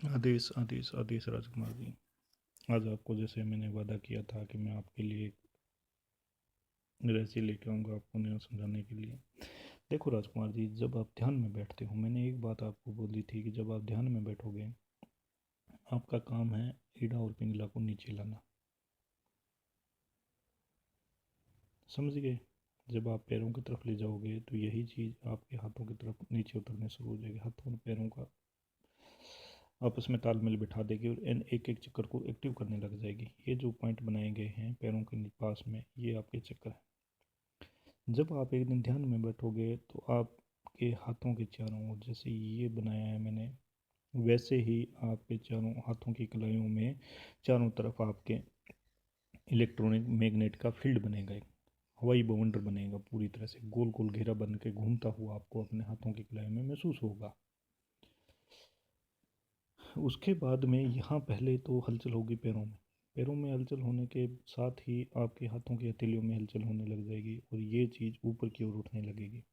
आदेश आदेश आदेश राजकुमार जी। आज आपको जैसे मैंने वादा किया था कि मैं आपके लिए एक रेसिपी लेके आऊँगा आपको नया समझाने के लिए। देखो राजकुमार जी, जब आप ध्यान में बैठते हो, मैंने एक बात आपको बोली थी कि जब आप ध्यान में बैठोगे आपका काम है ईड़ा और पिंगला को नीचे लाना। समझ गए? जब आप पैरों की तरफ ले जाओगे तो यही चीज़ आपके हाथों की तरफ नीचे उतरने शुरू हो जाएगी। हाथों और पैरों का आपस में तालमेल बिठा देगी और इन एक एक चक्कर को एक्टिव करने लग जाएगी। ये जो पॉइंट बनाए गए हैं पैरों के पास में, ये आपके चक्कर हैं। जब आप एक दिन ध्यान में बैठोगे तो आपके हाथों के चारों ओर, जैसे ये बनाया है मैंने, वैसे ही आपके चारों हाथों की कलाइयों में चारों तरफ आपके इलेक्ट्रॉनिक मैग्नेट का फील्ड बनेगा। एक हवाई बवंडर बनेगा, पूरी तरह से गोल गोल घेरा बन के घूमता हुआ आपको अपने हाथों की कलाई में महसूस होगा। उसके बाद में यहाँ पहले तो हलचल होगी पैरों में। पैरों में हलचल होने के साथ ही आपके हाथों की हथेलियों में हलचल होने लग जाएगी और ये चीज़ ऊपर की ओर उठने लगेगी।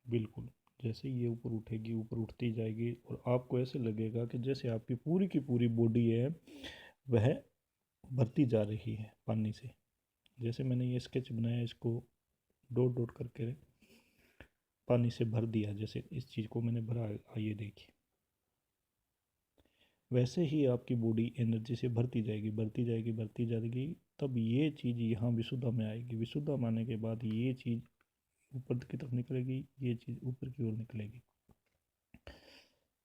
बिल्कुल, जैसे ये ऊपर उठेगी, ऊपर उठती जाएगी और आपको ऐसे लगेगा कि जैसे आपकी पूरी की पूरी बॉडी है वह भरती जा रही है पानी से। जैसे मैंने ये स्केच बनाया, इसको डॉट डॉट करके पानी से भर दिया, जैसे इस चीज़ को मैंने भरा, आइए देखिए। वैसे ही आपकी बॉडी एनर्जी से भरती जाएगी, भरती जाएगी, भरती जाएगी। तब ये चीज़ यहाँ विशुद्धा में आएगी। विशुद्धा में आने के बाद ये चीज़ ऊपर की तरफ निकलेगी, ये चीज़ ऊपर की ओर निकलेगी।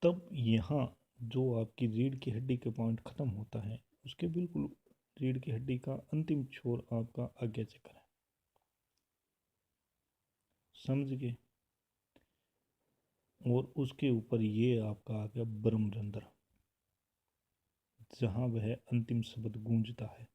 तब यहाँ जो आपकी रीढ़ की हड्डी के पॉइंट ख़त्म होता है, उसके बिल्कुल रीढ़ की हड्डी का अंतिम छोर आपका आज्ञा चक्र है। समझ गए? और उसके ऊपर ये आपका आ गया ब्रह्मरंध्र, जहाँ वह अंतिम शब्द गूंजता है।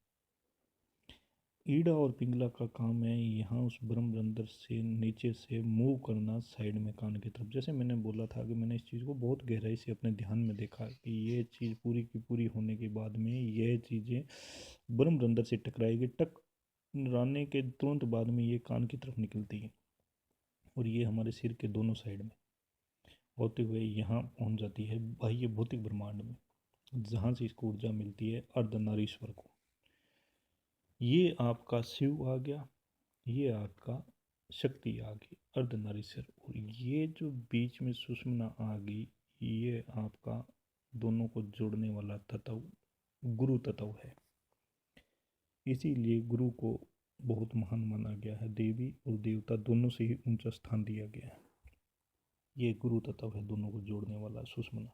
ईड़ा और पिंगला का काम है यहाँ उस ब्रह्मरंध्र से नीचे से मूव करना साइड में कान की तरफ। जैसे मैंने बोला था कि मैंने इस चीज़ को बहुत गहराई से अपने ध्यान में देखा कि ये चीज़ पूरी की पूरी होने के बाद में यह चीज़ें ब्रह्मरंध्र से टकराएगी। टकराने के तुरंत बाद में ये कान की तरफ निकलती है और ये हमारे सिर के दोनों साइड में होते हुए यहाँ पहुँच जाती है बाह्य भौतिक ब्रह्मांड में, जहाँ से इसको ऊर्जा मिलती है अर्धनारीश्वर को। ये आपका शिव आ गया, ये आपका शक्ति आ गई अर्धनारीश्वर, और ये जो बीच में सुषुम्ना आ गई, ये आपका दोनों को जोड़ने वाला तत्व गुरु तत्व है। इसीलिए गुरु को बहुत महान माना गया है। देवी और देवता दोनों से ही ऊंचा स्थान दिया गया है। ये गुरु तत्व है दोनों को जोड़ने वाला सुषुम्ना।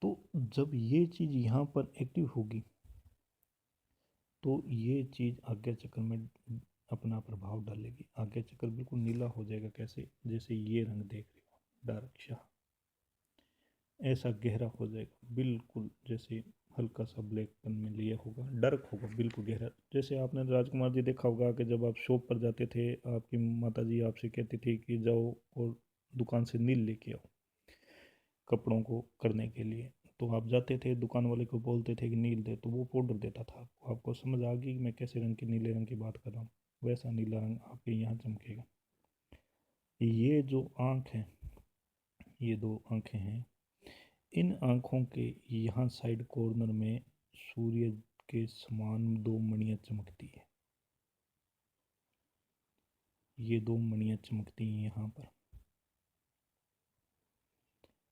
तो जब ये चीज़ यहाँ पर एक्टिव होगी तो ये चीज़ आज्ञा चक्र में अपना प्रभाव डालेगी। आज्ञा चक्र बिल्कुल नीला हो जाएगा। कैसे? जैसे ये रंग देख रहे हो, डार्क शाह, ऐसा गहरा हो जाएगा बिल्कुल, जैसे हल्का सा ब्लैकपन में लिया होगा, डार्क होगा बिल्कुल गहरा। जैसे आपने राजकुमार जी देखा होगा कि जब आप शॉप पर जाते थे, आपकी माता जी आपसे कहती थी कि जाओ और दुकान से नील लेके आओ कपड़ों को करने के लिए। तो आप जाते थे, दुकान वाले को बोलते थे कि नील दे, तो वो पाउडर देता था आपको। आपको समझ आ गई कि मैं कैसे रंग के नीले रंग की बात कर रहा हूँ? वैसा नीला रंग आपके यहाँ चमकेगा। ये जो आँख है, ये दो आँखें हैं, इन आँखों के यहाँ साइड कॉर्नर में सूर्य के समान दो मणियाँ चमकती है। ये दो मणियाँ चमकती हैं यहाँ पर।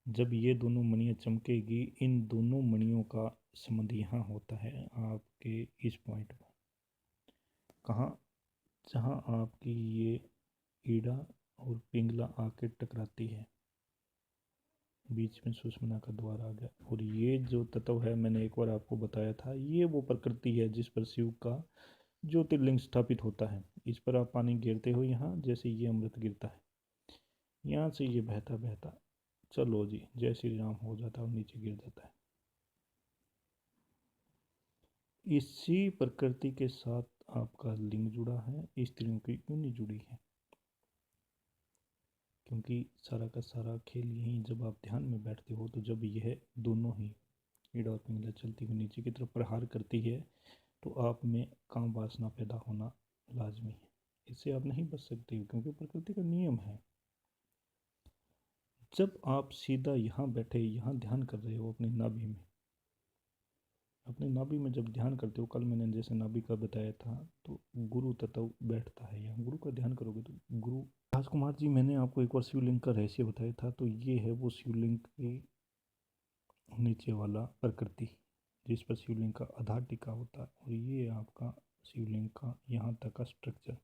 जब ये दोनों मणियाँ चमकेगी, इन दोनों मणियों का संबंध यहाँ होता है आपके इस पॉइंट पर। कहाँ? जहाँ आपकी ये ईड़ा और पिंगला आके टकराती है, बीच में सुषुम्ना का द्वार आ गया। और ये जो तत्व है, मैंने एक बार आपको बताया था, ये वो प्रकृति है जिस पर शिव का ज्योतिर्लिंग स्थापित होता है। इस पर आप पानी गिरते हो यहाँ, जैसे ये अमृत गिरता है, यहाँ से ये बहता बहता, चलो जी जय श्री राम हो जाता है और नीचे गिर जाता है। इसी प्रकृति के साथ आपका लिंग जुड़ा है, स्त्रियों की योनि जुड़ी है। क्योंकि सारा का सारा खेल यही, जब आप ध्यान में बैठते हो तो जब यह दोनों ही ईड़ा और पिंगला चलती हुई नीचे की तरफ प्रहार करती है तो आप में काम वासना पैदा होना लाजमी है। इससे आप नहीं बच सकते क्योंकि प्रकृति का नियम है। जब आप सीधा यहाँ बैठे यहाँ ध्यान कर रहे हो अपने नाभि में जब ध्यान करते हो, कल मैंने जैसे नाभि का बताया था, तो गुरु तत्व बैठता है यहाँ। गुरु का ध्यान करोगे तो गुरु। राजकुमार जी, मैंने आपको एक बार शिवलिंग का रहस्य बताया था, तो ये है वो शिवलिंग के नीचे वाला प्रकृति जिस पर शिवलिंग का आधार टिका होता है, और ये आपका शिवलिंग का यहाँ तक का स्ट्रक्चर।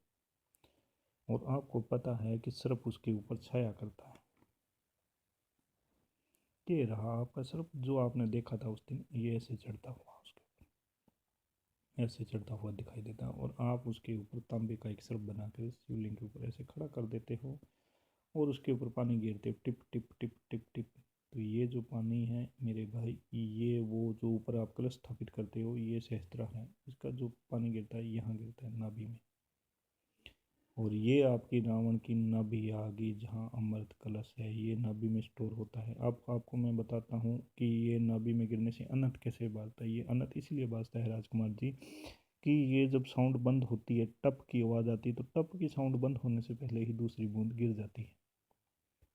और आपको पता है कि सर्प उसके ऊपर छाया करता है। ये रहा आपका सर्प जो आपने देखा था उस दिन, ये ऐसे चढ़ता हुआ उसके ऊपर, ऐसे चढ़ता हुआ दिखाई देता है। और आप उसके ऊपर तांबे का एक सर्प बना कर शिवलिंग के ऊपर ऐसे खड़ा कर देते हो और उसके ऊपर पानी गिरते हो, tip tip tip tip tip. तो ये जो पानी है मेरे भाई, ये वो जो ऊपर आप कलश स्थापित करते हो, ये सहस्त्र है, इसका जो पानी गिरता है यहाँ गिरता है नाभि में। और ये आपकी रावण की नाभि आ गई जहाँ अमृत कलश है, ये नाभि में स्टोर होता है। अब आपको मैं बताता हूँ कि ये नाभि में गिरने से अनंत कैसे बाजता है। ये अनंत इसलिए बाजता है राजकुमार जी कि ये जब साउंड बंद होती है, टप की आवाज़ आती है, तो टप की साउंड बंद होने से पहले ही दूसरी बूंद गिर जाती है।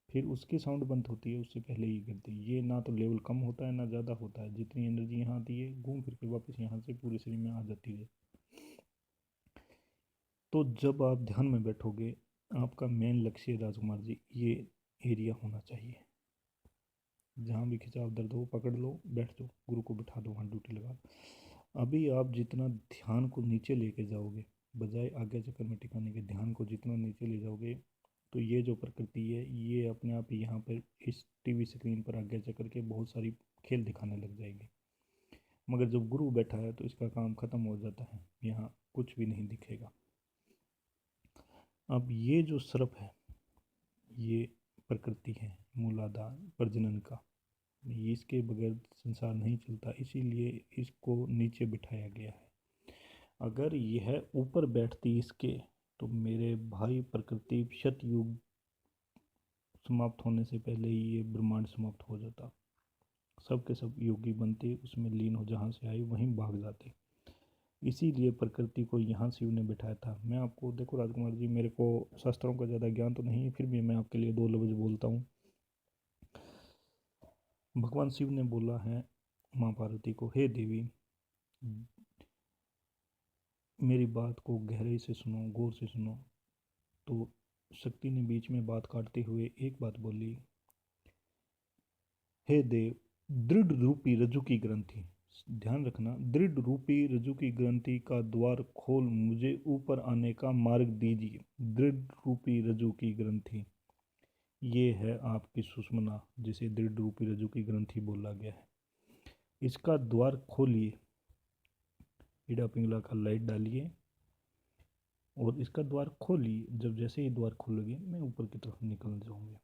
फिर उसकी साउंड बंद होती है, उससे पहले ही गिरती है। ये ना तो लेवल कम होता है ना ज़्यादा होता है, जितनी एनर्जी यहाँ आती है घूम फिर के वापस यहाँ से पूरे शरीर में आ जाती है। तो जब आप ध्यान में बैठोगे, आपका मेन लक्ष्य राजकुमार जी ये एरिया होना चाहिए। जहाँ भी खिंचाव दर्द हो पकड़ लो, बैठ जाओ, गुरु को बिठा दो, वहाँ ड्यूटी लगा दो। अभी आप जितना ध्यान को नीचे लेके जाओगे, बजाय आज्ञा चक्र में टिकाने के, ध्यान को जितना नीचे ले जाओगे, तो ये जो प्रकृति है ये अपने आप ही यहाँ पर इस टीवी स्क्रीन पर आज्ञा चक्र के बहुत सारी खेल दिखाने लग जाएगी। मगर जब गुरु बैठा है तो इसका काम खत्म हो जाता है, यहाँ कुछ भी नहीं दिखेगा। अब ये जो सर्प है ये प्रकृति है, मूलाधार प्रजनन का, इसके बगैर संसार नहीं चलता, इसीलिए इसको नीचे बिठाया गया है। अगर यह ऊपर बैठती इसके, तो मेरे भाई प्रकृति शतयुग समाप्त होने से पहले ही ये ब्रह्मांड समाप्त हो जाता। सब के सब योगी बनते, उसमें लीन हो, जहाँ से आए वहीं भाग जाते। इसीलिए प्रकृति को यहाँ शिव ने बिठाया था। मैं आपको, देखो राजकुमार जी, मेरे को शास्त्रों का ज़्यादा ज्ञान तो नहीं है, फिर भी मैं आपके लिए दो लफ्ज़ बोलता हूँ। भगवान शिव ने बोला है माँ पार्वती को, हे देवी मेरी बात को गहराई से सुनो, गौर से सुनो। तो शक्ति ने बीच में बात काटते हुए एक बात बोली, हे देव, दृढ़ रूपी रज्जु की ग्रंथि, ध्यान रखना, दृढ़ रूपी रज्जु की ग्रंथि का द्वार खोल मुझे ऊपर आने का मार्ग दीजिए। दृढ़ रूपी रज्जु की ग्रंथि, ये है आपकी सुषुम्ना, जिसे दृढ़ रूपी रज्जु की ग्रंथि बोला गया है। इसका द्वार खोलिए, ईड़ा पिंगला का लाइट डालिए और इसका द्वार खोलिए। जब जैसे ही द्वार खोलोगे मैं ऊपर की तरफ निकल जाऊंगी।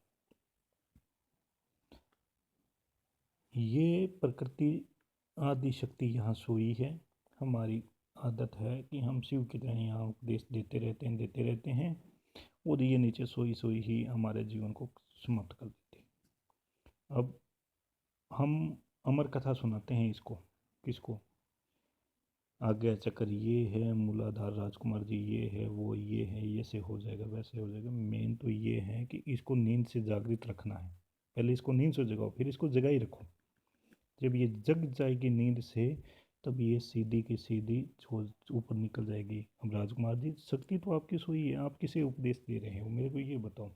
ये प्रकृति आदि शक्ति यहाँ सोई है। हमारी आदत है कि हम शिव की तरह यहाँ उपदेश देते रहते हैं और ये नीचे सोई सोई ही हमारे जीवन को समाप्त कर देती है। अब हम अमर कथा सुनाते हैं इसको, किसको, आज्ञा चक्र ये है, मूलाधार राजकुमार जी ये है, वो ये है, ये से हो जाएगा वैसे हो जाएगा। मेन तो ये है कि इसको नींद से जागृत रखना है। पहले इसको नींद से जगाओ, फिर इसको जगा ही रखो। जब ये जग जाएगी नींद से, तब ये सीधी की सीधी ऊपर निकल जाएगी। अब राजकुमार जी, शक्ति तो आपकी सोई है, आप किसे उपदेश दे रहे हो, मेरे को ये बताओ।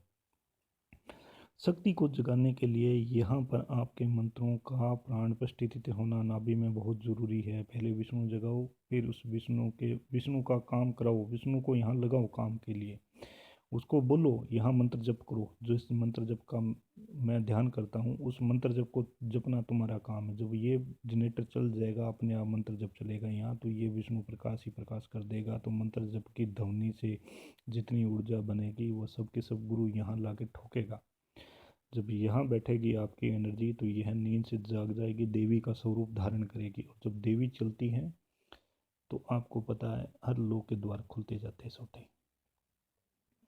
शक्ति को जगाने के लिए यहाँ पर आपके मंत्रों का प्राण प्रतिष्ठित होना नाभि में बहुत ज़रूरी है। पहले विष्णु जगाओ, फिर उस विष्णु का काम कराओ, विष्णु को यहाँ लगाओ काम के लिए, उसको बोलो, यहाँ मंत्र जप करो। जो इस मंत्र जप का मैं ध्यान करता हूँ, उस मंत्र जप को जपना तुम्हारा काम है। जब ये जनरेटर चल जाएगा, अपने आप मंत्र जप चलेगा यहाँ, तो ये विष्णु प्रकाश ही प्रकाश कर देगा। तो मंत्र जप की ध्वनि से जितनी ऊर्जा बनेगी वो सब के सब गुरु यहाँ ला के ठोकेगा। जब यहाँ बैठेगी आपकी एनर्जी, तो यह नींद से जाग जाएगी, देवी का स्वरूप धारण करेगी। और जब देवी चलती है तो आपको पता है हर लोग के द्वार खुलते जाते सोते ही।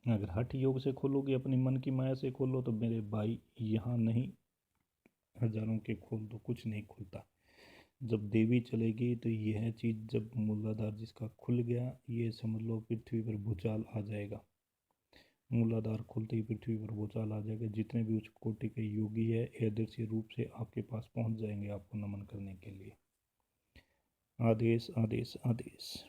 अगर हठ योग से खोलोगे, अपनी मन की माया से खोलो, तो मेरे भाई यहाँ नहीं, हजारों के खोल दो, कुछ नहीं खुलता। जब देवी चलेगी तो यह चीज़, जब मूलाधार जिसका खुल गया, ये समझ लो पृथ्वी पर भूचाल आ जाएगा। मूलाधार खुलते ही पृथ्वी पर भूचाल आ जाएगा। जितने भी उच्च कोटि के योगी है अदृश्य रूप से आपके पास पहुंच जाएंगे आपको नमन करने के लिए। आदेश आदेश आदेश।